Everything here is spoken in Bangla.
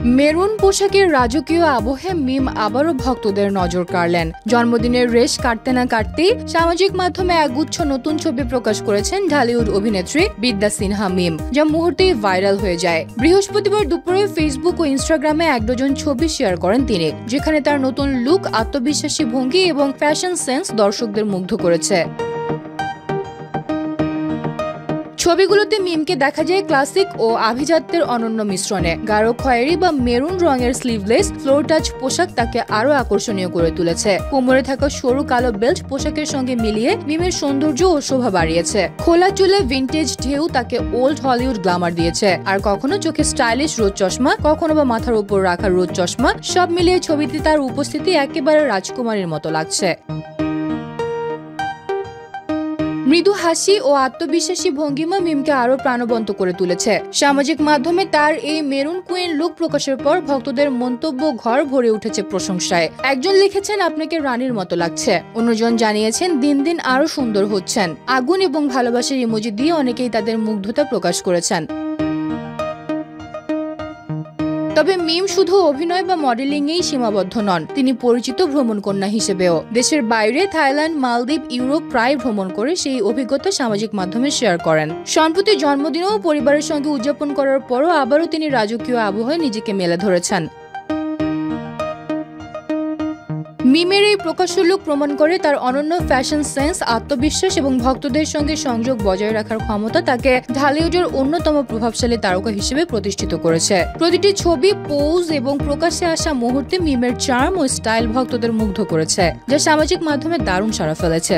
মেরুন পোশাকের রাজকীয় আবহে মিম আবারও ভক্তদের নজর কাড়লেন। জন্মদিনের রেশ কাটতে না কাটতেই সামাজিক মাধ্যমে একগুচ্ছ নতুন ছবি প্রকাশ করেছেন ঢালিউড অভিনেত্রী বিদ্যা সিনহা মিম, যা মুহূর্তেই ভাইরাল হয়ে যায়। বৃহস্পতিবার দুপুরে ফেসবুক ও ইনস্টাগ্রামে এক ডজন ছবি শেয়ার করেন তিনি, যেখানে তার নতুন লুক, আত্মবিশ্বাসী ভঙ্গি এবং ফ্যাশন সেন্স দর্শকদের মুগ্ধ করেছে। ছবিগুলোতে মিমকে দেখা যায় ক্লাসিক ও আভিজাত্যের অনন্য মিশ্রণে। গাঢ় খয়েরি বা মেরুন রঙের স্লিভলেস ফ্লোর টাচ পোশাক তাকে আরো আকর্ষণীয় করে তুলেছে। কোমরে থাকা সরু কালো বেল্ট পোশাকের সঙ্গে মিলিয়ে মিমের সৌন্দর্য ও শোভা বাড়িয়েছে। খোলা চুলে ভিন্টেজ ঢেউ তাকে ওল্ড হলিউড গ্ল্যামার দিয়েছে। আর কখনো চোখে স্টাইলিশ রোদ চশমা, কখনো বা মাথার উপর রাখা রোদ চশমা, সব মিলিয়ে ছবিতে তার উপস্থিতি একেবারে রাজকুমারীর মতো লাগছে। মৃদু হাসি ও আত্মবিশ্বাসী ভঙ্গিমা মিমকে আরো প্রাণবন্ত করে তুলেছে। সামাজিক মাধ্যমে তার এই মেরুন কুইন লুক প্রকাশের পর ভক্তদের মন্তব্য ঘর ভরে উঠেছে প্রশংসায়। একজন লিখেছেন, আপনাকে রানীর মতো লাগছে। অন্যজন জানিয়েছেন, দিন দিন আরো সুন্দর হচ্ছেন। আগুন এবং ভালোবাসার ইমোজি দিয়ে অনেকেই তাদের মুগ্ধতা প্রকাশ করেছেন। তবে মিম শুধু অভিনয় বা মডেলিংয়েই সীমাবদ্ধ নন, তিনি পরিচিত ভ্রমণ কন্যা হিসেবেও। দেশের বাইরে থাইল্যান্ড, মালদ্বীপ, ইউরোপ প্রায় ভ্রমণ করে সেই অভিজ্ঞতা সামাজিক মাধ্যমে শেয়ার করেন। সম্প্রতি জন্মদিনও পরিবারের সঙ্গে উদযাপন করার পরও আবারও তিনি রাজকীয় আবহে নিজেকে মেলে ধরেছেন। মিমের এই প্রকাশ্য লুক প্রমাণ করে তার অনন্য ফ্যাশন সেন্স, আত্মবিশ্বাস এবং ভক্তদের সঙ্গে সংযোগ বজায় রাখার ক্ষমতা তাকে ঢালিউডের অন্যতম প্রভাবশালী তারকা হিসেবে প্রতিষ্ঠিত করেছে। প্রতিটি ছবি, পোজ এবং প্রকাশ্যে আসা মুহূর্তে মিমের চার্ম ও স্টাইল ভক্তদের মুগ্ধ করেছে, যা সামাজিক মাধ্যমে দারুণ সাড়া ফেলেছে।